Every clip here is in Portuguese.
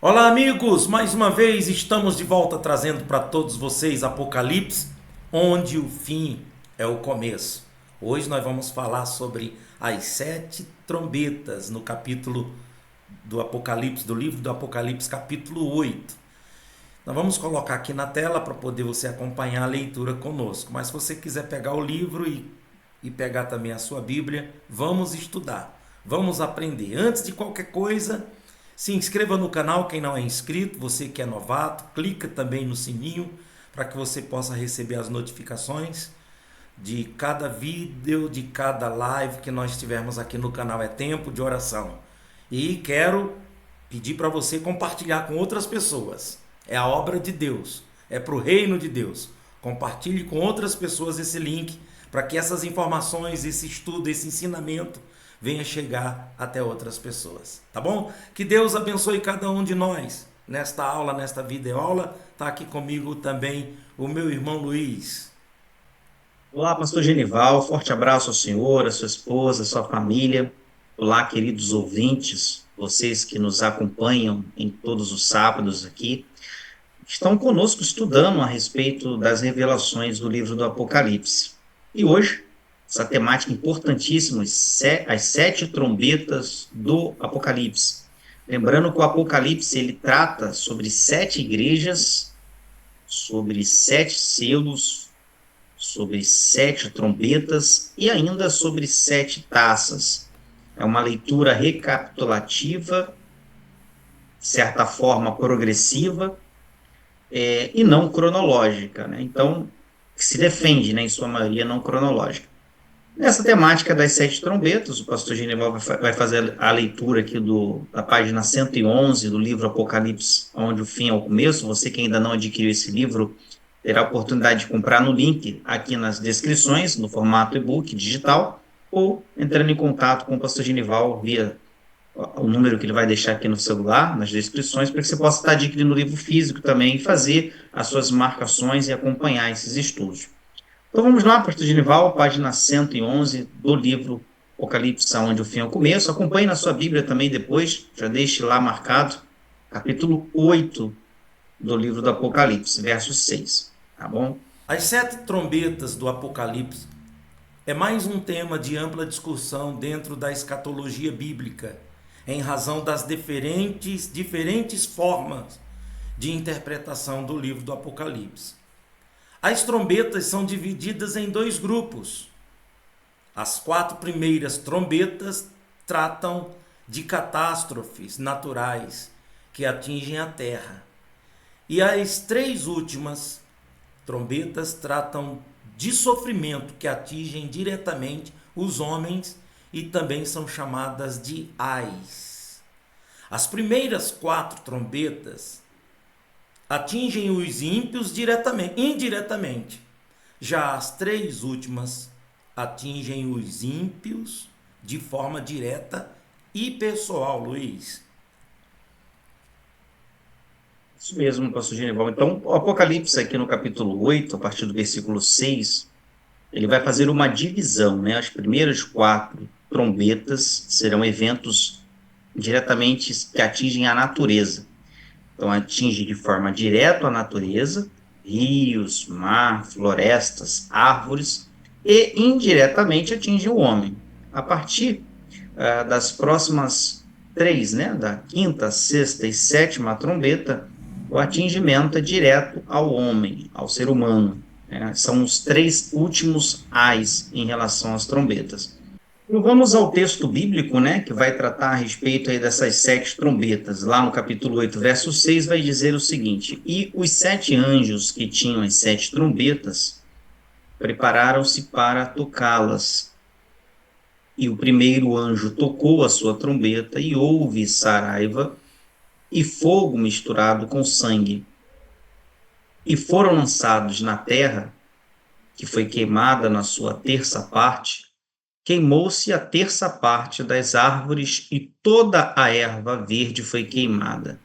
Olá, amigos! Mais uma vez estamos de volta trazendo para todos vocês Apocalipse, onde o fim é o começo. Hoje nós vamos falar sobre as sete trombetas no capítulo do Apocalipse, do livro do Apocalipse, capítulo 8. Nós vamos colocar aqui na tela para poder você acompanhar a leitura conosco. Mas se você quiser pegar o livro e pegar também a sua Bíblia, vamos estudar, vamos aprender. Antes de qualquer coisa, se inscreva no canal quem não é inscrito, você que é novato, clica também no sininho para que você possa receber as notificações de cada vídeo, de cada live que nós tivermos aqui no canal. É tempo de oração. E quero pedir para você compartilhar com outras pessoas. É a obra de Deus, é para o reino de Deus. Compartilhe com outras pessoas esse link para que essas informações, esse estudo, esse ensinamento venha chegar até outras pessoas, tá bom? Que Deus abençoe cada um de nós nesta aula, nesta videoaula. Está aqui comigo também o meu irmão Luiz. Olá, pastor Genival, forte abraço ao senhor, à sua esposa, à sua família. Olá, queridos ouvintes, vocês que nos acompanham em todos os sábados aqui, estão conosco estudando a respeito das revelações do livro do Apocalipse. E hoje, essa temática importantíssima, as sete trombetas do Apocalipse. Lembrando que o Apocalipse ele trata sobre sete igrejas, sobre sete selos, sobre sete trombetas e ainda sobre sete taças. É uma leitura recapitulativa, de certa forma progressiva, e não cronológica, né? Então, que se defende, né, em sua maioria, não cronológica. Nessa temática das sete trombetas, o pastor Genival vai fazer a leitura aqui da página 111 do livro Apocalipse, onde o fim é o começo. Você que ainda não adquiriu esse livro, terá a oportunidade de comprar no link aqui nas descrições, no formato e-book digital, ou entrando em contato com o pastor Genival via o número que ele vai deixar aqui no celular, nas descrições, para que você possa estar adquirindo o livro físico também e fazer as suas marcações e acompanhar esses estudos. Então vamos lá, pastor Genival, página 111 do livro Apocalipse, onde o fim é o começo. Acompanhe na sua Bíblia também depois, já deixe lá marcado, capítulo 8 do livro do Apocalipse, verso 6, tá bom? As sete trombetas do Apocalipse é mais um tema de ampla discussão dentro da escatologia bíblica, em razão das diferentes formas de interpretação do livro do Apocalipse. As trombetas são divididas em dois grupos. As quatro primeiras trombetas tratam de catástrofes naturais que atingem a terra. E as três últimas trombetas tratam de sofrimento que atingem diretamente os homens e também são chamadas de ais. As primeiras quatro trombetas atingem os ímpios indiretamente. Já as três últimas atingem os ímpios de forma direta e pessoal, Luiz. Isso mesmo, pastor Genival. Então, o Apocalipse aqui no capítulo 8, a partir do versículo 6, ele vai fazer uma divisão, né? As primeiras quatro trombetas serão eventos diretamente que atingem a natureza. Então, atinge de forma direta a natureza, rios, mar, florestas, árvores, e indiretamente atinge o homem. A partir das próximas três, né, da quinta, sexta e sétima trombeta, o atingimento é direto ao homem, ao ser humano. Né? São os três últimos ais em relação às trombetas. Então, vamos ao texto bíblico, né, que vai tratar a respeito aí dessas sete trombetas. Lá no capítulo 8, verso 6, vai dizer o seguinte: E os sete anjos que tinham as sete trombetas prepararam-se para tocá-las. E o primeiro anjo tocou a sua trombeta, e houve saraiva e fogo misturado com sangue. E foram lançados na terra, que foi queimada na sua terça parte. Queimou-se a terça parte das árvores, e toda a erva verde foi queimada.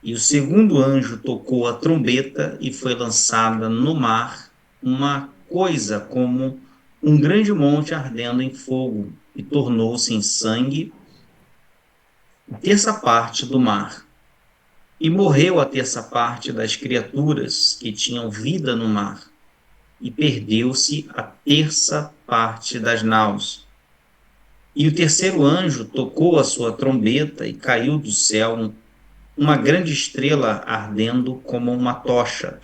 E o segundo anjo tocou a trombeta, e foi lançada no mar uma coisa como um grande monte ardendo em fogo, e tornou-se em sangue, terça parte do mar. E morreu a terça parte das criaturas que tinham vida no mar, e perdeu-se a terça parte das naus. E o terceiro anjo tocou a sua trombeta e caiu do céu uma grande estrela ardendo como uma tocha,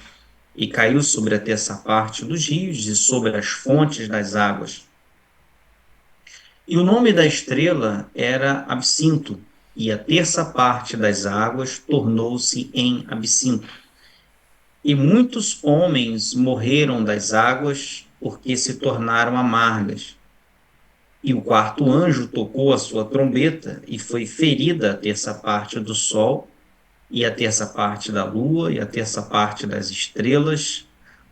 e caiu sobre a terça parte dos rios e sobre as fontes das águas. E o nome da estrela era Absinto, e a terça parte das águas tornou-se em absinto. E muitos homens morreram das águas, porque se tornaram amargas. E o quarto anjo tocou a sua trombeta, e foi ferida a terça parte do sol, e a terça parte da lua, e a terça parte das estrelas,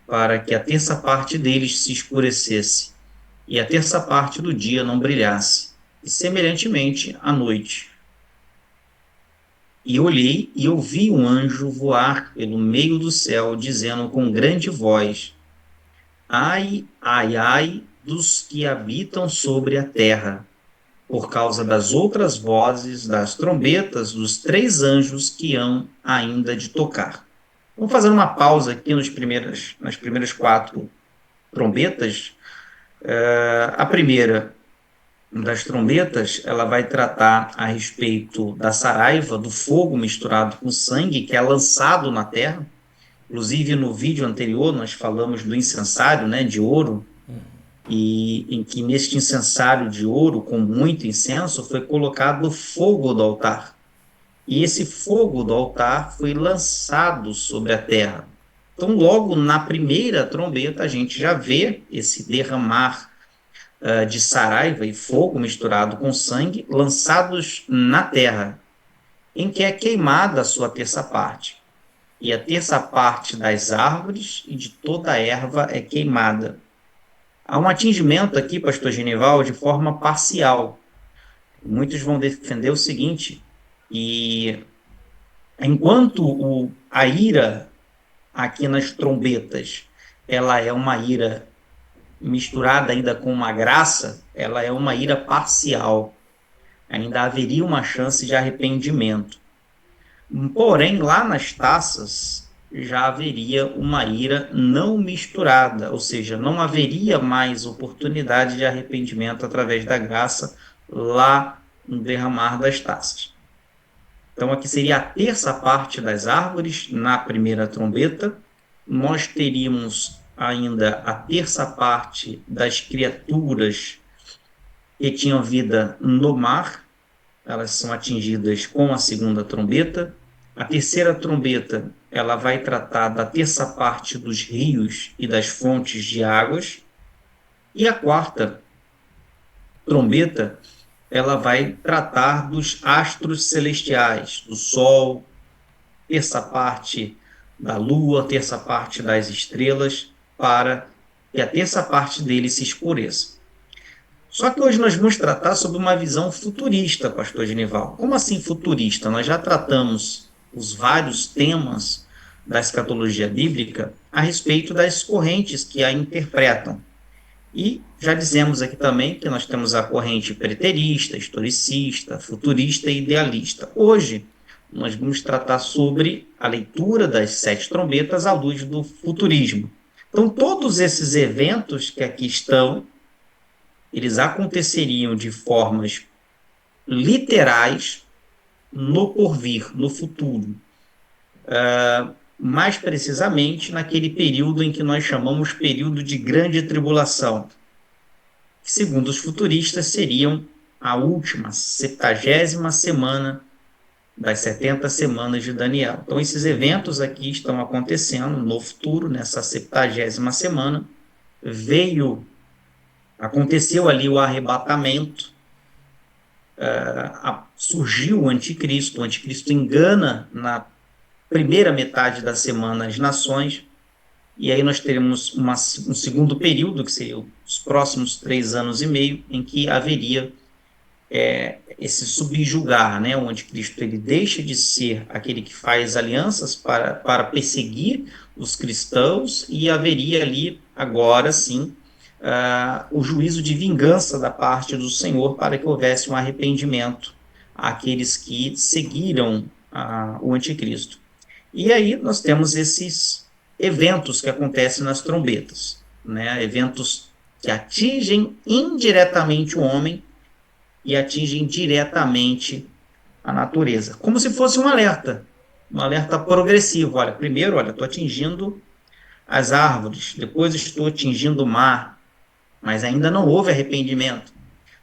para que a terça parte deles se escurecesse, e a terça parte do dia não brilhasse, e semelhantemente à noite. E olhei e ouvi um anjo voar pelo meio do céu, dizendo com grande voz: Ai, ai, ai dos que habitam sobre a terra, por causa das outras vozes das trombetas dos três anjos que hão ainda de tocar. Vamos fazer uma pausa aqui nas primeiras quatro trombetas. A primeira das trombetas, ela vai tratar a respeito da saraiva, do fogo misturado com sangue que é lançado na terra. Inclusive, no vídeo anterior, nós falamos do incensário, né, de ouro, e em que neste incensário de ouro, com muito incenso, foi colocado o fogo do altar. E esse fogo do altar foi lançado sobre a terra. Então, logo na primeira trombeta, a gente já vê esse derramar de saraiva e fogo misturado com sangue lançados na terra, em que é queimada a sua terça parte. E a terça parte das árvores e de toda a erva é queimada. Há um atingimento aqui, pastor Genival, de forma parcial. Muitos vão defender o seguinte, e enquanto a ira aqui nas trombetas, ela é uma ira misturada ainda com uma graça, ela é uma ira parcial. Ainda haveria uma chance de arrependimento. Porém, lá nas taças, já haveria uma ira não misturada, ou seja, não haveria mais oportunidade de arrependimento através da graça lá no derramar das taças. Então, aqui seria a terça parte das árvores na primeira trombeta. Nós teríamos ainda a terça parte das criaturas que tinham vida no mar. Elas são atingidas com a segunda trombeta. A terceira trombeta, ela vai tratar da terça parte dos rios e das fontes de águas. E a quarta trombeta, ela vai tratar dos astros celestiais, do sol, terça parte da lua, terça parte das estrelas, para que a terça parte dele se escureça. Só que hoje nós vamos tratar sobre uma visão futurista, pastor Genival. Como assim futurista? Nós já tratamos os vários temas da escatologia bíblica a respeito das correntes que a interpretam. E já dizemos aqui também que nós temos a corrente preterista, historicista, futurista e idealista. Hoje, nós vamos tratar sobre a leitura das sete trombetas à luz do futurismo. Então, todos esses eventos que aqui estão, eles aconteceriam de formas literais no porvir, no futuro. Mais precisamente naquele período em que nós chamamos período de grande tribulação, que, segundo os futuristas, seriam a última, 70ª semana das 70 semanas de Daniel. Então, esses eventos aqui estão acontecendo no futuro, nessa 70ª semana. Aconteceu ali o arrebatamento, surgiu o anticristo engana na primeira metade da semana as nações, e aí nós teremos um segundo período, que seria os próximos 3 anos e meio, em que haveria esse subjugar, né? O anticristo ele deixa de ser aquele que faz alianças para perseguir os cristãos, e haveria ali, agora sim, o juízo de vingança da parte do Senhor para que houvesse um arrependimento àqueles que seguiram o anticristo. E aí nós temos esses eventos que acontecem nas trombetas, né? Eventos que atingem indiretamente o homem e atingem diretamente a natureza, como se fosse um alerta progressivo. Olha, primeiro, olha, estou atingindo as árvores, depois estou atingindo o mar, mas ainda não houve arrependimento.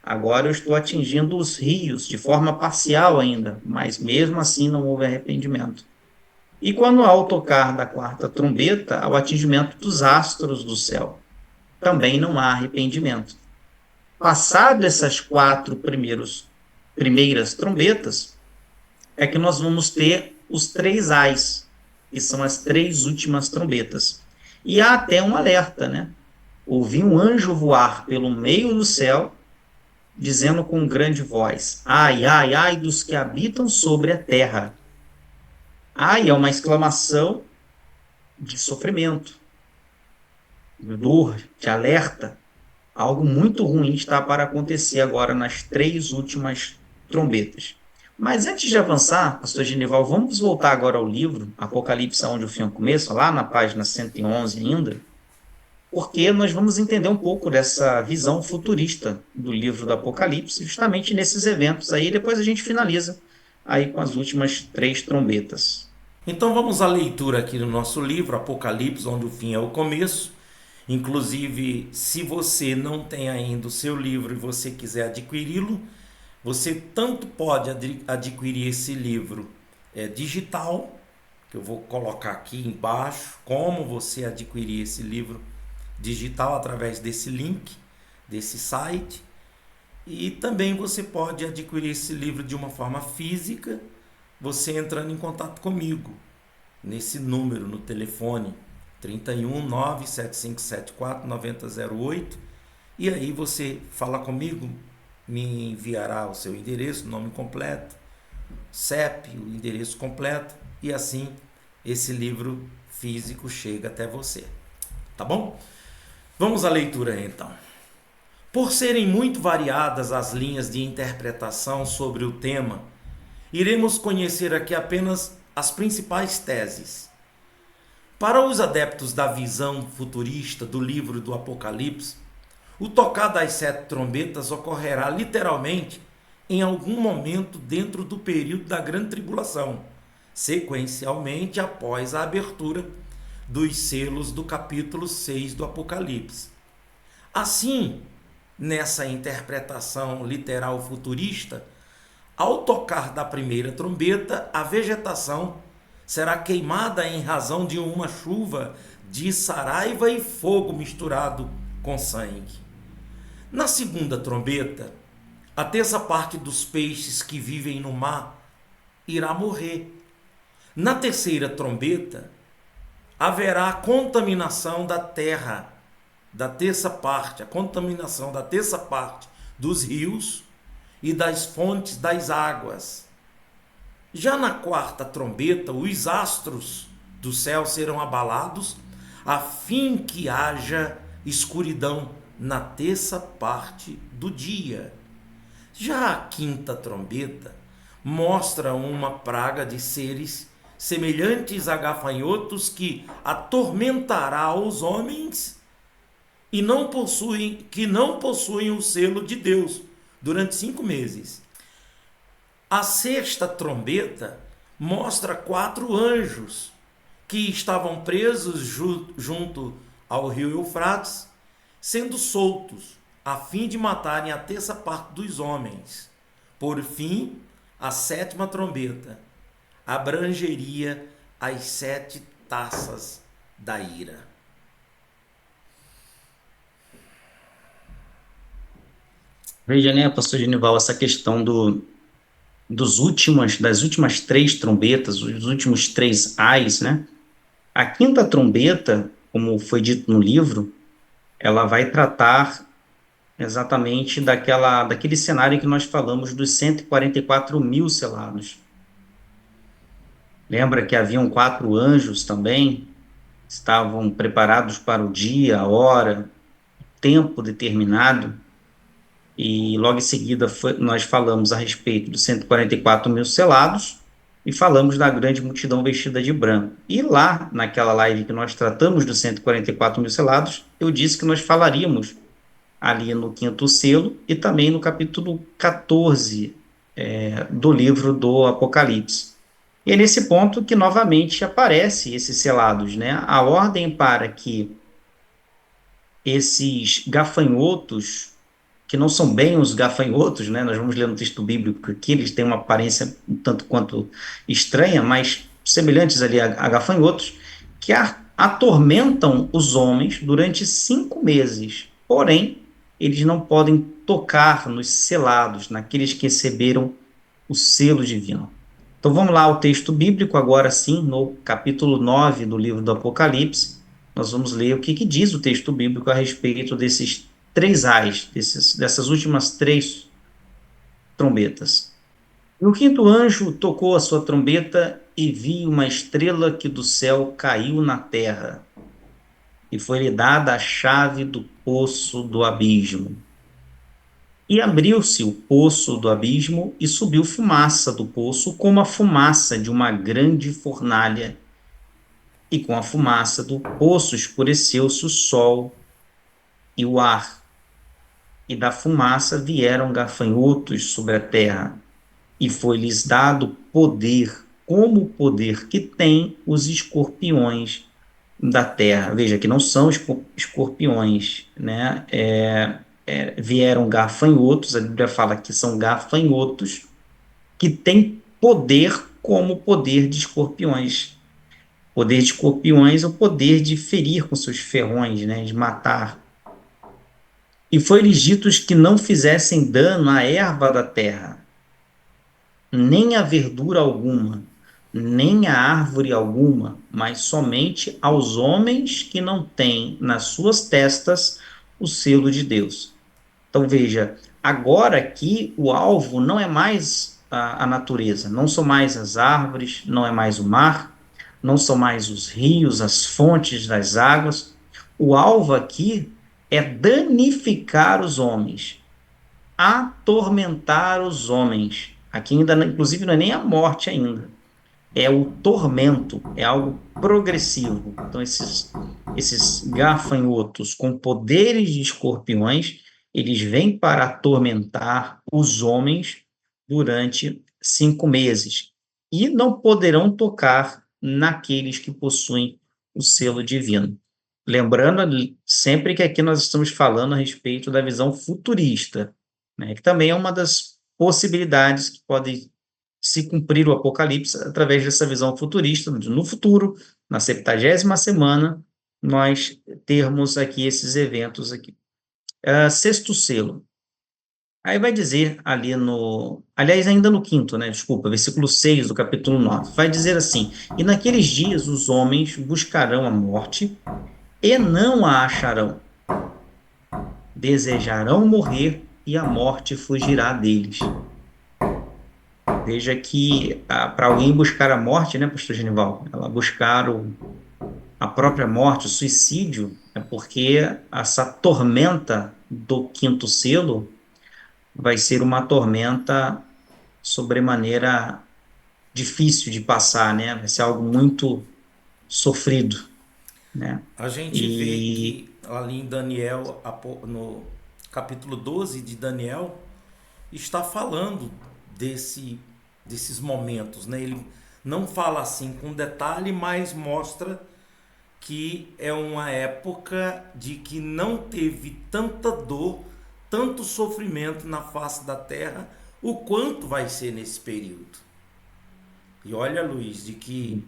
Agora eu estou atingindo os rios de forma parcial ainda, mas mesmo assim não houve arrependimento. E quando há o tocar da quarta trombeta, há o atingimento dos astros do céu. Também não há arrependimento. Passado essas primeiras trombetas, é que nós vamos ter os três ais, que são as três últimas trombetas. E há até um alerta, né? Ouvi um anjo voar pelo meio do céu, dizendo com grande voz: Ai, ai, ai dos que habitam sobre a terra. Ai é uma exclamação de sofrimento, de dor, de alerta. Algo muito ruim está para acontecer agora nas três últimas trombetas. Mas antes de avançar, pastor Genival, vamos voltar agora ao livro Apocalipse, onde o fim começa, lá na página 111 ainda, porque nós vamos entender um pouco dessa visão futurista do livro do Apocalipse, justamente nesses eventos aí, depois a gente finaliza aí com as últimas três trombetas. Então vamos à leitura aqui do nosso livro, Apocalipse, onde o fim é o começo. Inclusive, se você não tem ainda o seu livro e você quiser adquiri-lo, você tanto pode adquirir esse livro digital, que eu vou colocar aqui embaixo, como você adquirir esse livro digital através desse link, desse site. E também você pode adquirir esse livro de uma forma física, você entrando em contato comigo, nesse número no telefone 31 97574 9008, e aí você fala comigo, me enviará o seu endereço, nome completo, CEP, o endereço completo, e assim esse livro físico chega até você. Tá bom? Vamos à leitura então. Por serem muito variadas as linhas de interpretação sobre o tema, iremos conhecer aqui apenas as principais teses. Para os adeptos da visão futurista do livro do Apocalipse, o tocar das sete trombetas ocorrerá literalmente em algum momento dentro do período da grande tribulação, sequencialmente após a abertura dos selos do capítulo 6 do Apocalipse. Assim, nessa interpretação literal futurista, ao tocar da primeira trombeta, a vegetação será queimada em razão de uma chuva de saraiva e fogo misturado com sangue. Na segunda trombeta, a terça parte dos peixes que vivem no mar irá morrer. Na terceira trombeta, haverá contaminação da terra, a contaminação da terça parte dos rios e das fontes das águas. Já na quarta trombeta, os astros do céu serão abalados, a fim que haja escuridão na terça parte do dia. Já a quinta trombeta mostra uma praga de seres semelhantes a gafanhotos que atormentará os homens e que não possuem o selo de Deus durante 5 meses. A sexta trombeta mostra 4 anjos que estavam presos junto ao rio Eufrates, sendo soltos, a fim de matarem a terça parte dos homens. Por fim, a sétima trombeta abrangeria as 7 taças da ira. Veja, né, pastor Genival, essa questão das últimas 3 trombetas, os últimos 3 ais, né? A quinta trombeta, como foi dito no livro, ela vai tratar exatamente daquele cenário que nós falamos dos 144 mil selados. Lembra que haviam 4 anjos também, estavam preparados para o dia, a hora, o tempo determinado. E logo em seguida nós falamos a respeito dos 144 mil selados e falamos da grande multidão vestida de branco. E lá, naquela live que nós tratamos dos 144 mil selados, eu disse que nós falaríamos ali no quinto selo e também no capítulo 14 do livro do Apocalipse. E é nesse ponto que novamente aparece esses selados, né? A ordem para que esses gafanhotos, que não são bem os gafanhotos, né? Nós vamos ler no texto bíblico que eles têm uma aparência um tanto quanto estranha, mas semelhantes ali a gafanhotos, que atormentam os homens durante 5 meses. Porém, eles não podem tocar nos selados, naqueles que receberam o selo divino. Então vamos lá ao texto bíblico, agora sim, no capítulo 9 do livro do Apocalipse. Nós vamos ler o que diz o texto bíblico a respeito desses três ais, dessas últimas três trombetas. E o quinto anjo tocou a sua trombeta e vi uma estrela que do céu caiu na terra, e foi-lhe dada a chave do poço do abismo. E abriu-se o poço do abismo e subiu fumaça do poço, como a fumaça de uma grande fornalha. E com a fumaça do poço escureceu-se o sol e o ar. E da fumaça vieram gafanhotos sobre a terra, e foi-lhes dado poder, como o poder que têm os escorpiões da terra. Veja que não são escorpiões, né? Vieram gafanhotos, a Bíblia fala que são gafanhotos, que têm poder como o poder de escorpiões. Poder de escorpiões é o poder de ferir com seus ferrões, né? De matar. E foi-lhes dito que não fizessem dano à erva da terra, nem a verdura alguma, nem a árvore alguma, mas somente aos homens que não têm nas suas testas o selo de Deus. Então veja, agora aqui o alvo não é mais a natureza, não são mais as árvores, não é mais o mar, não são mais os rios, as fontes das águas. O alvo aqui é danificar os homens, atormentar os homens. Aqui ainda, inclusive, não é nem a morte ainda, é o tormento, é algo progressivo. Então, esses gafanhotos com poderes de escorpiões, eles vêm para atormentar os homens durante 5 meses e não poderão tocar naqueles que possuem o selo divino. Lembrando sempre que aqui nós estamos falando a respeito da visão futurista, né, que também é uma das possibilidades que pode se cumprir o Apocalipse através dessa visão futurista, no futuro, na 70ª semana, nós termos aqui esses eventos aqui. Sexto selo. Aí vai dizer ali aliás, ainda no quinto, né? Desculpa, versículo 6 do capítulo 9. Vai dizer assim: E naqueles dias os homens buscarão a morte e não a acharão. Desejarão morrer e a morte fugirá deles. Veja que para alguém buscar a morte, né, pastor Genival? Ela buscar a própria morte, o suicídio, é porque essa tormenta do quinto selo vai ser uma tormenta sobremaneira difícil de passar, né? Vai ser algo muito sofrido, né? A gente vê E que ali em Daniel, no capítulo 12 de Daniel, está falando desses momentos, né? Ele não fala assim com detalhe, mas mostra que é uma época de que não teve tanta dor, tanto sofrimento na face da terra, o quanto vai ser nesse período. E olha, Luiz, de que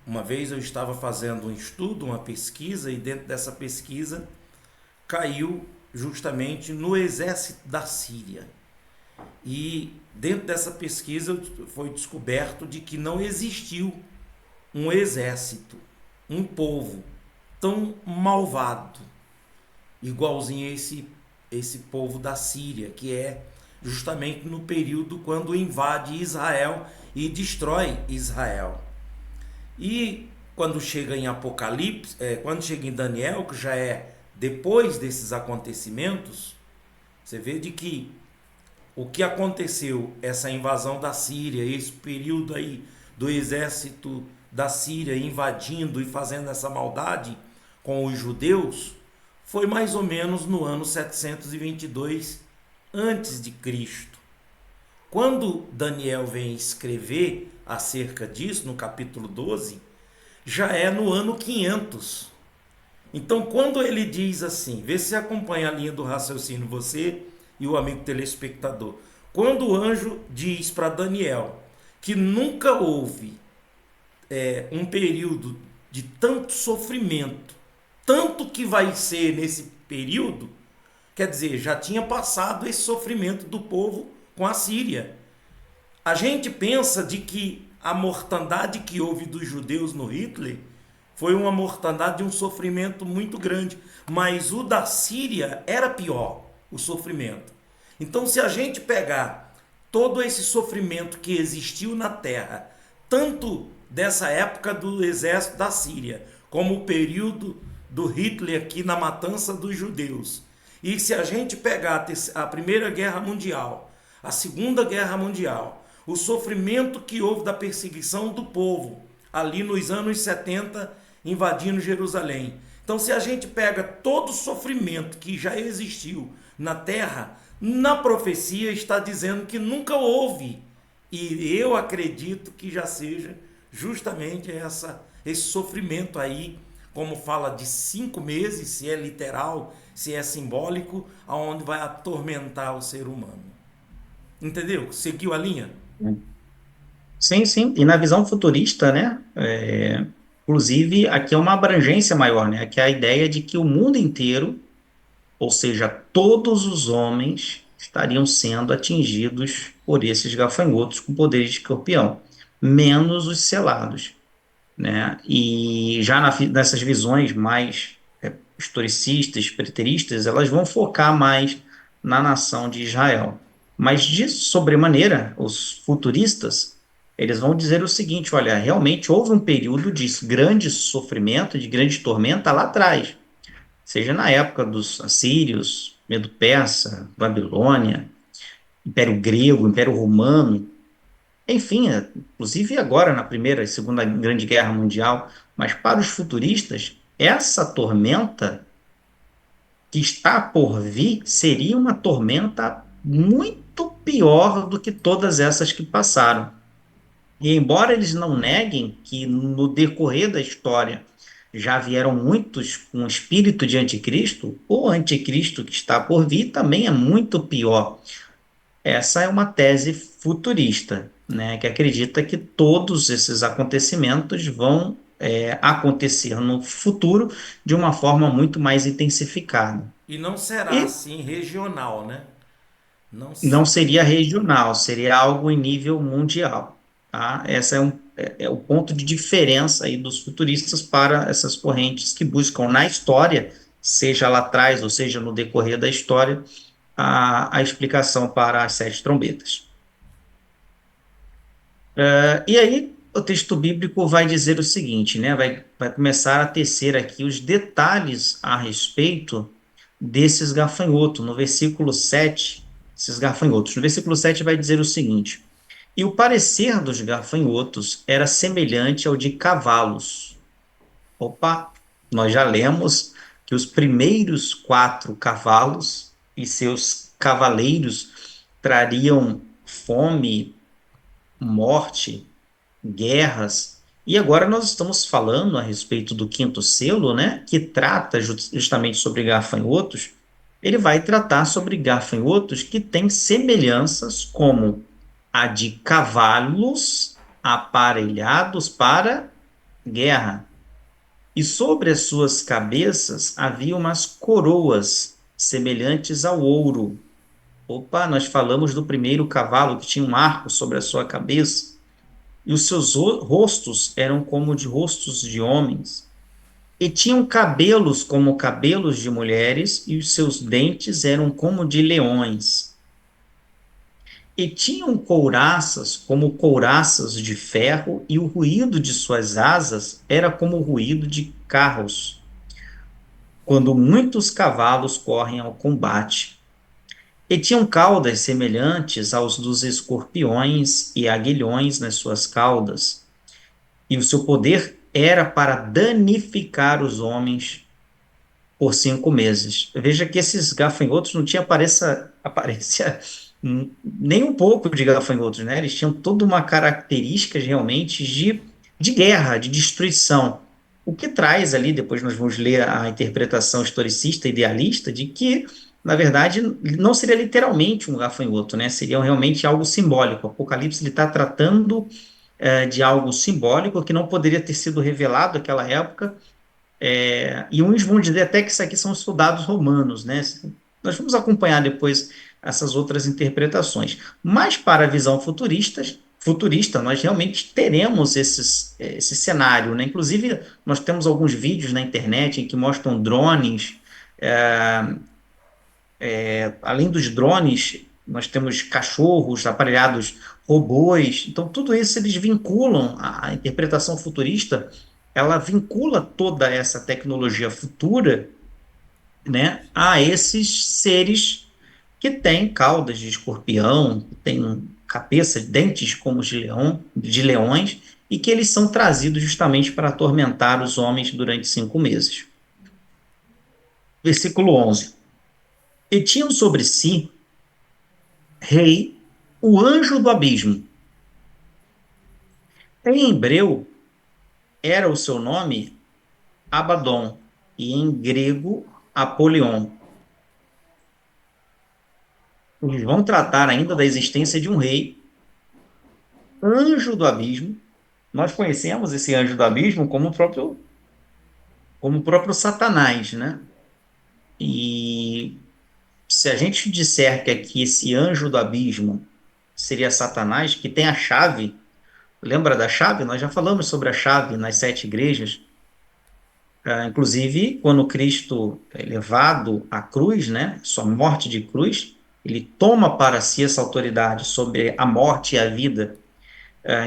uma vez eu estava fazendo um estudo, uma pesquisa, e dentro dessa pesquisa caiu justamente no exército da Síria. E dentro dessa pesquisa foi descoberto de que não existiu um exército, um povo tão malvado, igualzinho a esse povo da Síria, que é justamente no período quando invade Israel e destrói Israel. E quando chega em Apocalipse, quando chega em Daniel, que já é depois desses acontecimentos, Você vê de que o que aconteceu, essa invasão da Síria, esse período aí do exército da Síria invadindo e fazendo essa maldade com os judeus, foi mais ou menos no ano 722 antes de Cristo. Quando Daniel vem escrever acerca disso, no capítulo 12, já é no ano 500. Então, quando ele diz assim, vê se acompanha a linha do raciocínio, você e o amigo telespectador. Quando o anjo diz para Daniel que nunca houve um período de tanto sofrimento, tanto que vai ser nesse período, quer dizer, já tinha passado esse sofrimento do povo com a Síria. A gente pensa de que a mortandade que houve dos judeus no Hitler foi uma mortandade de um sofrimento muito grande, mas o da Síria era pior, o sofrimento. Então, se a gente pegar todo esse sofrimento que existiu na terra, tanto dessa época do exército da Síria, como o período do Hitler aqui na matança dos judeus, e se a gente pegar a Primeira Guerra Mundial, a Segunda Guerra Mundial, o sofrimento que houve da perseguição do povo, ali nos anos 70, invadindo Jerusalém. Então, se a gente pega todo o sofrimento que já existiu na terra, na profecia está dizendo que nunca houve. E eu acredito que já seja justamente esse sofrimento aí, como fala de 5 meses, se é literal, se é simbólico, aonde vai atormentar o ser humano. Entendeu? Seguiu a linha? Sim, sim. E na visão futurista, né? Inclusive, aqui é uma abrangência maior, né? Aqui é a ideia de que o mundo inteiro, ou seja, todos os homens, estariam sendo atingidos por esses gafanhotos com poderes de escorpião, menos os selados, né? E já nessas visões mais historicistas, preteristas, elas vão focar mais na nação de Israel. Mas de sobremaneira, os futuristas, eles vão dizer o seguinte: olha, realmente houve um período de grande sofrimento, de grande tormenta lá atrás, seja na época dos assírios, Medo-Persa, Babilônia, Império Grego, Império Romano, enfim, inclusive agora na Primeira e Segunda Grande Guerra Mundial. Mas para os futuristas, essa tormenta que está por vir seria uma tormenta muito pior do que todas essas que passaram. E embora eles não neguem que no decorrer da história já vieram muitos com o espírito de anticristo, o anticristo que está por vir também é muito pior. Essa é uma tese futurista, né, que acredita que todos esses acontecimentos vão acontecer no futuro de uma forma muito mais intensificada. E não será E assim regional, né? Não. não seria regional, seria algo em nível mundial. Tá? Esse é o ponto de diferença aí dos futuristas para essas correntes que buscam na história, seja lá atrás ou seja no decorrer da história, a explicação para as 7 trombetas. E aí o texto bíblico vai dizer o seguinte, né? Vai começar a tecer aqui os detalhes a respeito desses gafanhotos. No versículo 7, esses gafanhotos. No versículo 7 vai dizer o seguinte: e o parecer dos gafanhotos era semelhante ao de cavalos. Opa, nós já lemos que os primeiros 4 cavalos e seus cavaleiros trariam fome, morte, guerras. E agora nós estamos falando a respeito do 5º selo, né, que trata justamente sobre gafanhotos. Ele vai tratar sobre gafanhotos que têm semelhanças como a de cavalos aparelhados para guerra. E sobre as suas cabeças havia umas coroas semelhantes ao ouro. Opa, nós falamos do primeiro cavalo que tinha um arco sobre a sua cabeça. E os seus rostos eram como de rostos de homens. E tinham cabelos como cabelos de mulheres, e os seus dentes eram como de leões. E tinham couraças como couraças de ferro, e o ruído de suas asas era como o ruído de carros, quando muitos cavalos correm ao combate. e tinham caudas semelhantes aos dos escorpiões e aguilhões nas suas caudas, e o seu poder era para danificar os homens por 5 meses. Veja que esses gafanhotos não tinham aparência nem um pouco de gafanhotos, né? Eles tinham toda uma característica realmente de guerra, de destruição. O que traz ali, depois nós vamos ler a interpretação historicista idealista, de que, na verdade, não seria literalmente um gafanhoto, né? Seria realmente algo simbólico. O Apocalipse ele está tratando de algo simbólico que não poderia ter sido revelado naquela época, e uns vão dizer até que isso aqui são os soldados romanos, né? Nós vamos acompanhar depois essas outras interpretações. Mas para a visão futurista, nós realmente teremos esse cenário, né? Inclusive, nós temos alguns vídeos na internet em que mostram drones. Além dos drones, nós temos cachorros aparelhados, robôs. Então, tudo isso eles vinculam a interpretação futurista, ela vincula toda essa tecnologia futura, né, a esses seres que têm caudas de escorpião, que têm cabeça, dentes como de leões, e que eles são trazidos justamente para atormentar os homens durante 5 meses. Versículo 11. E tinham sobre si rei, o anjo do abismo. Em hebreu, era o seu nome Abaddon, e em grego, Apolion. Eles vão tratar ainda da existência de um rei, anjo do abismo. Nós conhecemos esse anjo do abismo como o próprio Satanás, né? E se a gente disser que aqui esse anjo do abismo seria Satanás, que tem a chave, lembra da chave? Nós já falamos sobre a chave nas 7 igrejas. Inclusive, quando Cristo é levado à cruz, né, sua morte de cruz, ele toma para si essa autoridade sobre a morte e a vida.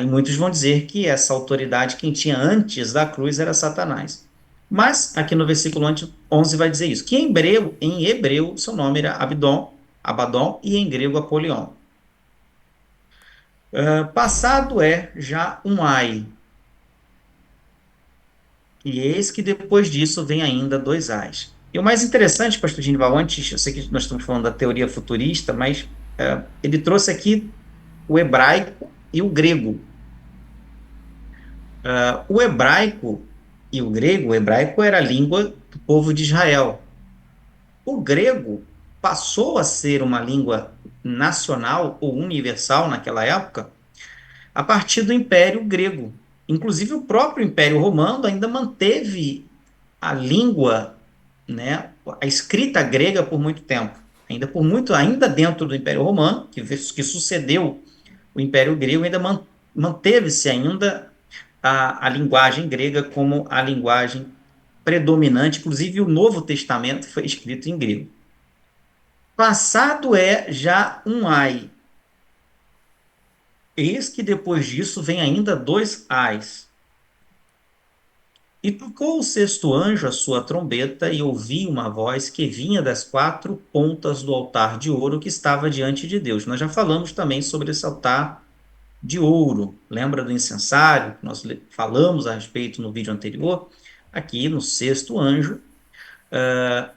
E muitos vão dizer que essa autoridade, quem tinha antes da cruz, era Satanás. Mas, aqui no versículo 11 vai dizer isso, que em hebreu seu nome era Abaddon, e em grego Apolion. Passado já um ai, e eis que depois disso vem ainda 2 ais. E o mais interessante, pastor Genival, antes, eu sei que nós estamos falando da teoria futurista, mas ele trouxe aqui o hebraico e o grego. O hebraico e o grego, o hebraico era a língua do povo de Israel. O grego passou a ser uma língua nacional ou universal naquela época a partir do Império Grego. Inclusive, o próprio Império Romano ainda manteve a língua, né, a escrita grega por muito tempo. Ainda dentro do Império Romano, que sucedeu o Império Grego, ainda manteve-se ainda a linguagem grega como a linguagem predominante. Inclusive, o Novo Testamento foi escrito em grego. Passado já um ai. Eis que depois disso vem ainda 2 ais. E tocou o sexto anjo a sua trombeta, e ouvi uma voz que vinha das 4 pontas do altar de ouro que estava diante de Deus. Nós já falamos também sobre esse altar de ouro. Lembra do incensário? Nós falamos a respeito no vídeo anterior. Aqui no sexto anjo,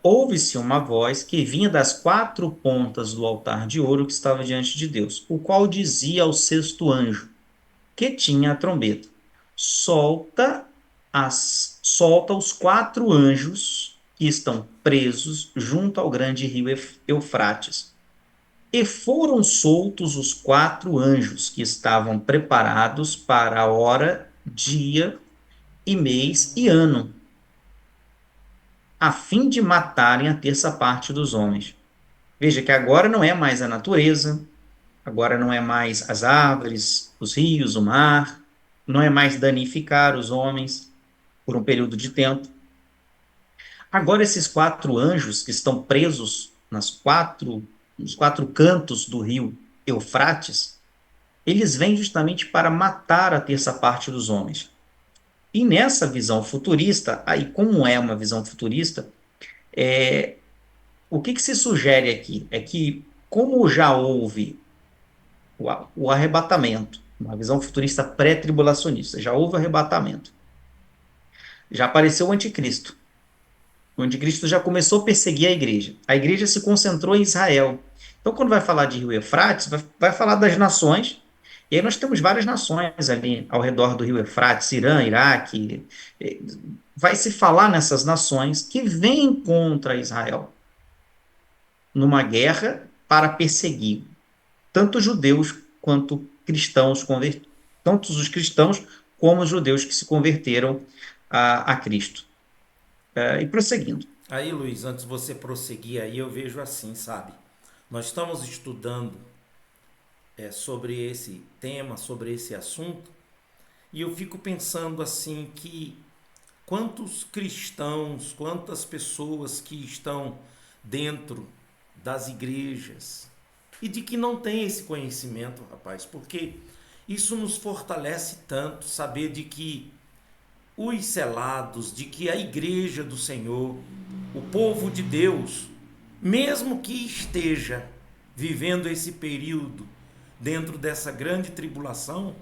ouve-se uma voz que vinha das 4 pontas do altar de ouro que estava diante de Deus, o qual dizia ao sexto anjo, que tinha a trombeta: solta os 4 anjos que estão presos junto ao grande rio Eufrates. E foram soltos os 4 anjos que estavam preparados para a hora, dia e mês e ano, a fim de matarem a terça parte dos homens. Veja que agora não é mais a natureza, agora não é mais as árvores, os rios, o mar, não é mais danificar os homens por um período de tempo. Agora esses 4 anjos que estão presos nos 4 cantos do rio Eufrates, eles vêm justamente para matar a terça parte dos homens. E nessa visão futurista, aí como é uma visão futurista, o que se sugere aqui? É que como já houve o arrebatamento, uma visão futurista pré-tribulacionista, já houve o arrebatamento, já apareceu o anticristo. O anticristo já começou a perseguir a igreja. A igreja se concentrou em Israel. Então, quando vai falar de Rio Eufrates, vai falar das nações. E aí nós temos várias nações ali ao redor do Rio Eufrates, Irã, Iraque. Vai se falar nessas nações que vêm contra Israel numa guerra para perseguir tanto judeus quanto cristãos convertidos, tanto os cristãos como os judeus que se converteram a Cristo. E prosseguindo. Aí, Luiz, antes de você prosseguir aí, eu vejo assim, sabe? Nós estamos estudando sobre esse tema, sobre esse assunto, e eu fico pensando assim que quantos cristãos, quantas pessoas que estão dentro das igrejas e de que não tem esse conhecimento, rapaz, porque isso nos fortalece tanto saber de que os selados, de que a igreja do Senhor, o povo de Deus, mesmo que esteja vivendo esse período dentro dessa grande tribulação,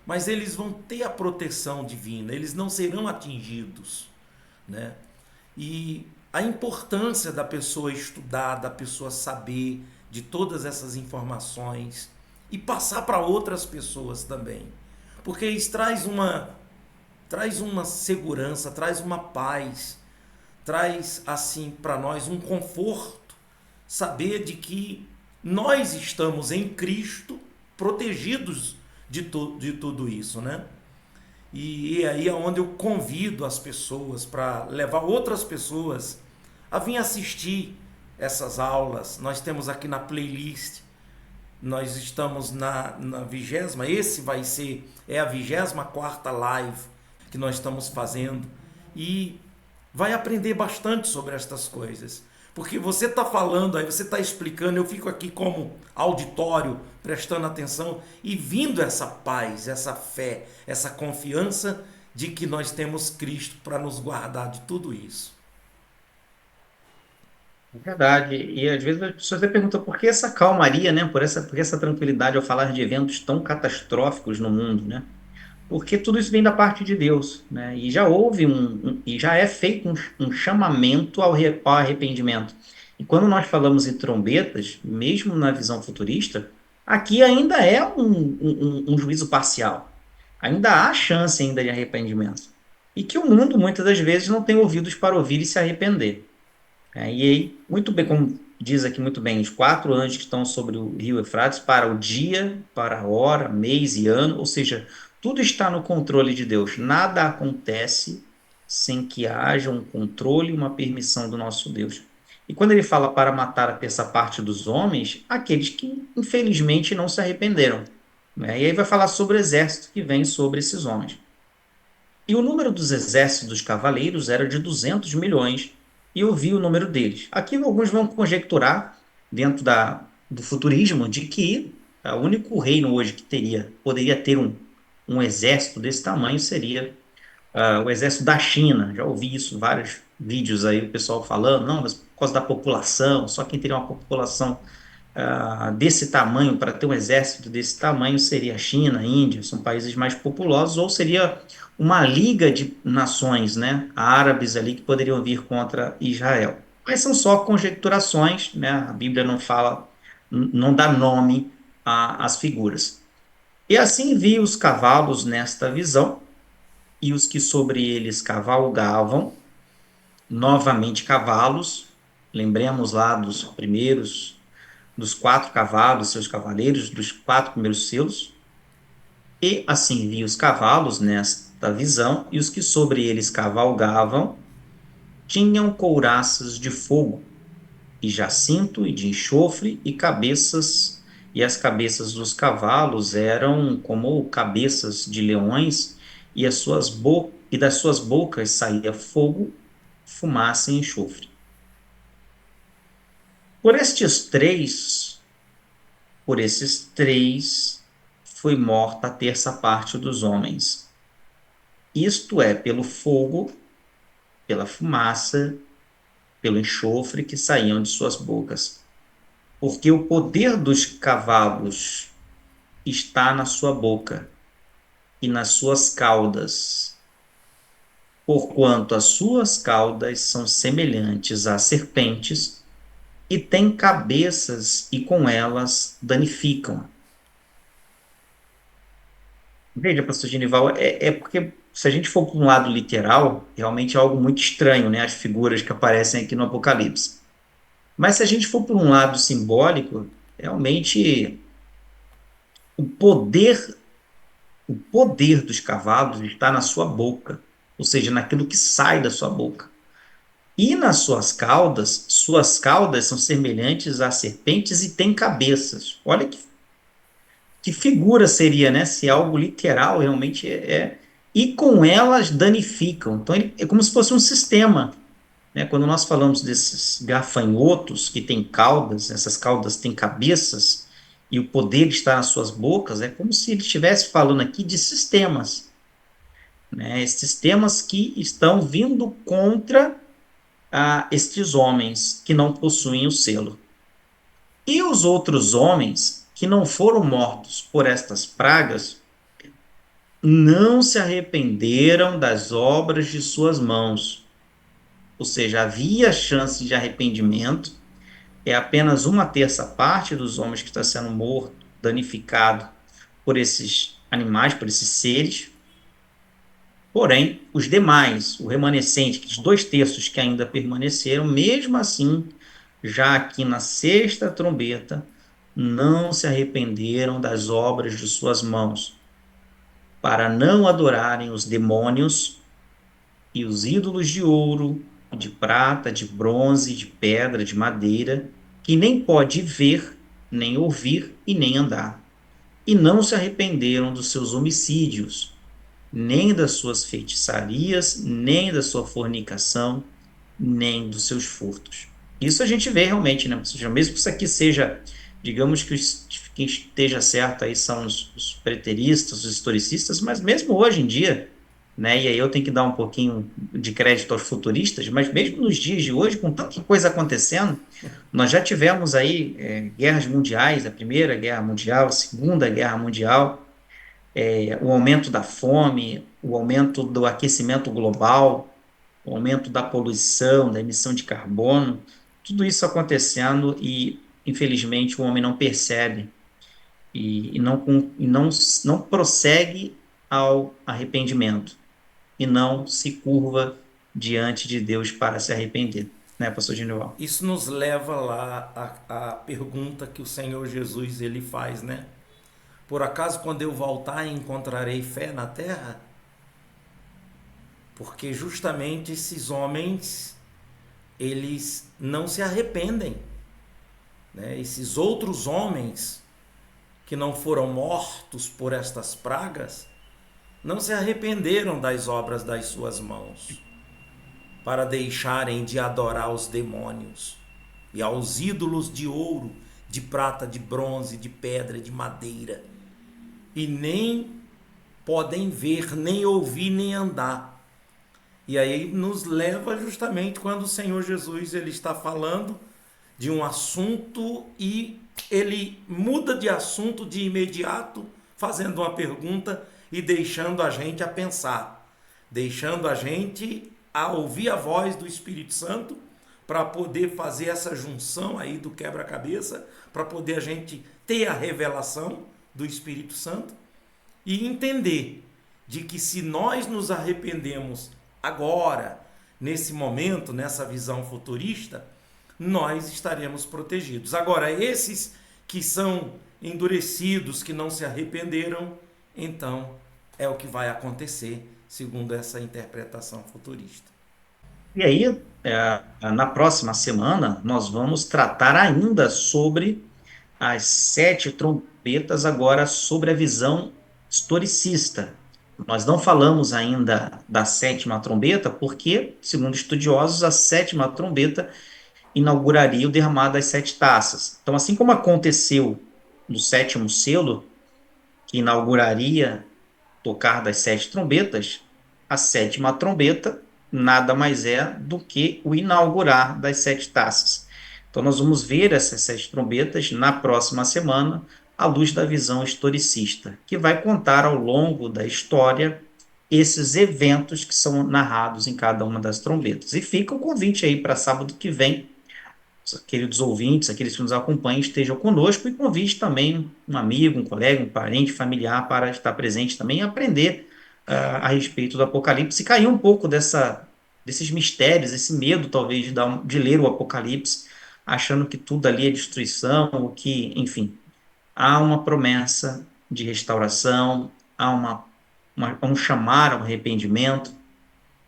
mas eles vão ter a proteção divina, eles não serão atingidos, né? E a importância da pessoa estudar, da pessoa saber de todas essas informações e passar para outras pessoas também, porque isso traz uma segurança, traz uma paz, traz assim para nós um conforto, saber de que nós estamos em Cristo protegidos de tudo isso, né? E aí é onde eu convido as pessoas para levar outras pessoas a vir assistir essas aulas. Nós temos aqui na playlist, nós estamos na 20ª, esse vai ser, é a 24ª live que nós estamos fazendo, e vai aprender bastante sobre estas coisas. Porque você está falando, aí você está explicando, eu fico aqui como auditório, prestando atenção e vindo essa paz, essa fé, essa confiança de que nós temos Cristo para nos guardar de tudo isso. Verdade. E às vezes as pessoas até perguntam por que essa calmaria, né? Por que essa tranquilidade ao falar de eventos tão catastróficos no mundo, né? Porque tudo isso vem da parte de Deus, né? E já houve e já é feito um chamamento ao arrependimento. E quando nós falamos em trombetas, mesmo na visão futurista, aqui ainda é um juízo parcial. Ainda há chance ainda de arrependimento. E que o mundo muitas das vezes não tem ouvidos para ouvir e se arrepender. E aí, muito bem, como diz aqui muito bem, os 4 anjos que estão sobre o rio Eufrates para o dia, para a hora, mês e ano, ou seja, tudo está no controle de Deus. Nada acontece sem que haja um controle e uma permissão do nosso Deus. E quando ele fala para matar a terça parte dos homens, aqueles que infelizmente não se arrependeram. E aí vai falar sobre o exército que vem sobre esses homens. E o número dos exércitos dos cavaleiros era de 200 milhões, e eu vi o número deles. Aqui alguns vão conjecturar, dentro do futurismo, de que o único reino hoje que poderia ter um exército desse tamanho seria o exército da China. Já ouvi isso, vários vídeos aí, o pessoal falando, não, mas por causa da população, só quem teria uma população desse tamanho, para ter um exército desse tamanho, seria a China, a Índia, são países mais populosos, ou seria uma liga de nações, né, árabes ali que poderiam vir contra Israel. Mas são só conjecturações, né, a Bíblia não fala, não dá nome às figuras. E assim vi os cavalos nesta visão, e os que sobre eles cavalgavam, novamente cavalos, lembremos lá dos 4 cavalos, seus cavaleiros, dos 4 primeiros selos. E assim vi os cavalos nesta visão, e os que sobre eles cavalgavam tinham couraças de fogo, e jacinto, e de enxofre, e cabeças, e as cabeças dos cavalos eram como cabeças de leões, e das suas bocas saía fogo, fumaça e enxofre. Por estes três Por esses três foi morta a terça parte dos homens. Isto é, pelo fogo, pela fumaça, pelo enxofre que saíam de suas bocas. porque o poder dos cavalos está na sua boca e nas suas caudas, porquanto as suas caudas são semelhantes a serpentes e têm cabeças e com elas danificam. Veja, pastor Genival, é porque se a gente for para um lado literal, realmente é algo muito estranho, né? As figuras que aparecem aqui no Apocalipse. Mas se a gente for para um lado simbólico, realmente o poder, o poder dos cavalos está na sua boca, ou seja, naquilo que sai da sua boca. E nas suas caudas são semelhantes a serpentes e têm cabeças. Olha que figura seria, né? Se algo literal realmente é. E com elas danificam. Então, é como se fosse um sistema, né? Quando nós falamos desses gafanhotos que têm caudas, essas caudas têm cabeças, e o poder está nas suas bocas, é como se ele estivesse falando aqui de sistemas, né? Sistemas que estão vindo contra estes homens que não possuem o selo. E os outros homens que não foram mortos por estas pragas não se arrependeram das obras de suas mãos. Ou seja, havia chance de arrependimento, é apenas uma terça parte dos homens que está sendo morto, danificado por esses animais, por esses seres. Porém, os demais, o remanescente, os dois terços que ainda permaneceram, mesmo assim, já aqui na sexta trombeta, não se arrependeram das obras de suas mãos, para não adorarem os demônios e os ídolos de ouro, de prata, de bronze, de pedra, de madeira, que nem pode ver, nem ouvir e nem andar. E não se arrependeram dos seus homicídios, nem das suas feitiçarias, nem da sua fornicação, nem dos seus furtos. Isso a gente vê realmente, né? Ou seja, mesmo que isso aqui seja, digamos que quem esteja certo aí são os preteristas, os historicistas, mas mesmo hoje em dia, né? E aí eu tenho que dar um pouquinho de crédito aos futuristas, mas mesmo nos dias de hoje, com tanta coisa acontecendo, nós já tivemos aí guerras mundiais, a Primeira Guerra Mundial, a Segunda Guerra Mundial, o aumento da fome, o aumento do aquecimento global, o aumento da poluição, da emissão de carbono, tudo isso acontecendo e, infelizmente, o homem não percebe e não prossegue ao arrependimento e não se curva diante de Deus para se arrepender, né, pastor Genival? Isso nos leva lá à pergunta que o Senhor Jesus ele faz, né? Por acaso quando eu voltar encontrarei fé na terra? Porque justamente esses homens, eles não se arrependem, né? Esses outros homens que não foram mortos por estas pragas, não se arrependeram das obras das suas mãos, para deixarem de adorar os demônios e aos ídolos de ouro, de prata, de bronze, de pedra, de madeira, e nem podem ver, nem ouvir, nem andar. E aí nos leva justamente quando o Senhor Jesus ele está falando de um assunto e ele muda de assunto de imediato, fazendo uma pergunta e deixando a gente a pensar, deixando a gente a ouvir a voz do Espírito Santo para poder fazer essa junção aí do quebra-cabeça, para poder a gente ter a revelação do Espírito Santo e entender de que se nós nos arrependemos agora, nesse momento, nessa visão futurista, nós estaremos protegidos. Agora, esses que são endurecidos, que não se arrependeram, então é o que vai acontecer, segundo essa interpretação futurista. E aí, na próxima semana, nós vamos tratar ainda sobre as sete trompetas, agora sobre a visão historicista. Nós não falamos ainda da sétima trombeta, porque, segundo estudiosos, a sétima trombeta inauguraria o derramar das sete taças. Então, assim como aconteceu no sétimo selo, que inauguraria tocar das sete trombetas, a sétima trombeta nada mais é do que o inaugurar das sete taças. Então, nós vamos ver essas 7 trombetas na próxima semana, à luz da visão historicista, que vai contar ao longo da história esses eventos que são narrados em cada uma das trombetas. E fica o convite aí para sábado que vem, queridos ouvintes, aqueles que nos acompanham, estejam conosco, e convide também um amigo, um colega, um parente, familiar para estar presente também e aprender a respeito do Apocalipse e cair um pouco desses mistérios, esse medo talvez de ler o Apocalipse, achando que tudo ali é destruição, ou que, enfim, há uma promessa de restauração, há um chamar ao arrependimento,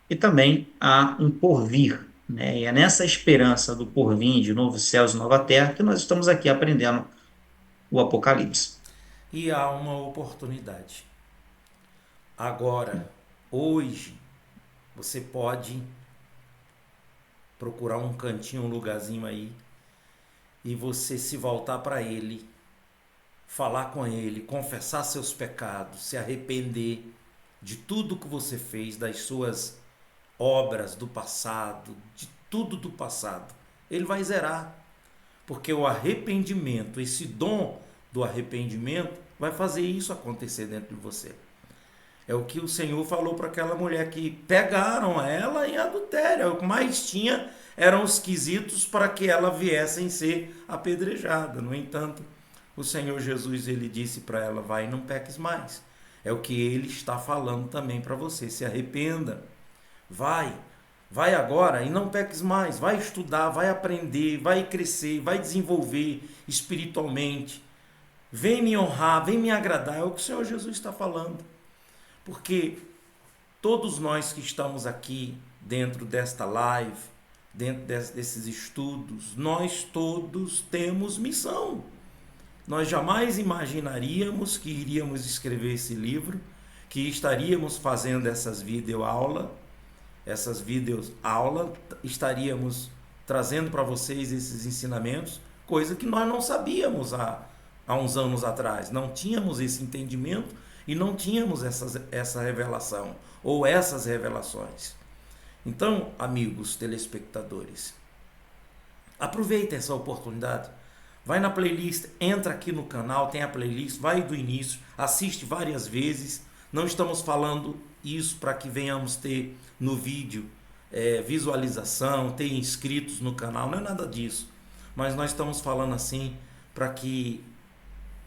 e também há um porvir, né? E é nessa esperança do porvir, de novos céus e nova terra, que nós estamos aqui aprendendo o Apocalipse. E há uma oportunidade. Agora, hoje, você pode procurar um cantinho, um lugarzinho aí, e você se voltar para Ele, falar com Ele, confessar seus pecados, se arrepender de tudo que você fez, das suas obras do passado, de tudo do passado. Ele vai zerar, porque o arrependimento, esse dom do arrependimento, vai fazer isso acontecer dentro de você. É o que o Senhor falou para aquela mulher que pegaram ela em adultério. O que mais tinha eram os quesitos para que ela viesse a ser apedrejada. No entanto, o Senhor Jesus, ele disse para ela: vai e não peques mais. É o que ele está falando também para você. Se arrependa. Vai agora e não peques mais. Vai estudar, vai aprender, vai crescer, vai desenvolver espiritualmente. Vem me honrar, vem me agradar. É o que o Senhor Jesus está falando. Porque todos nós que estamos aqui dentro desta live, dentro desses estudos, nós todos temos missão. Nós jamais imaginaríamos que iríamos escrever esse livro, que estaríamos fazendo essas videoaulas, estaríamos trazendo para vocês esses ensinamentos, coisa que nós não sabíamos há uns anos atrás. Não tínhamos esse entendimento e não tínhamos essa revelação, ou essas revelações. Então, amigos telespectadores, aproveitem essa oportunidade. Vai na playlist, entra aqui no canal, tem a playlist, vai do início, assiste várias vezes. Não estamos falando isso para que venhamos ter no vídeo visualização, ter inscritos no canal, não é nada disso. Mas nós estamos falando assim para que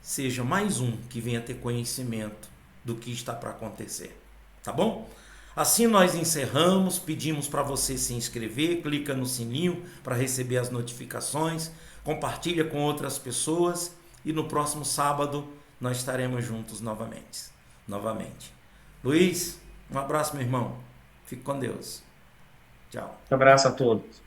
seja mais um que venha ter conhecimento do que está para acontecer. Tá bom? Assim nós encerramos, pedimos para você se inscrever, clica no sininho para receber as notificações, compartilha com outras pessoas e no próximo sábado nós estaremos juntos novamente. Luiz, um abraço, meu irmão. Fique com Deus. Tchau. Um abraço a todos.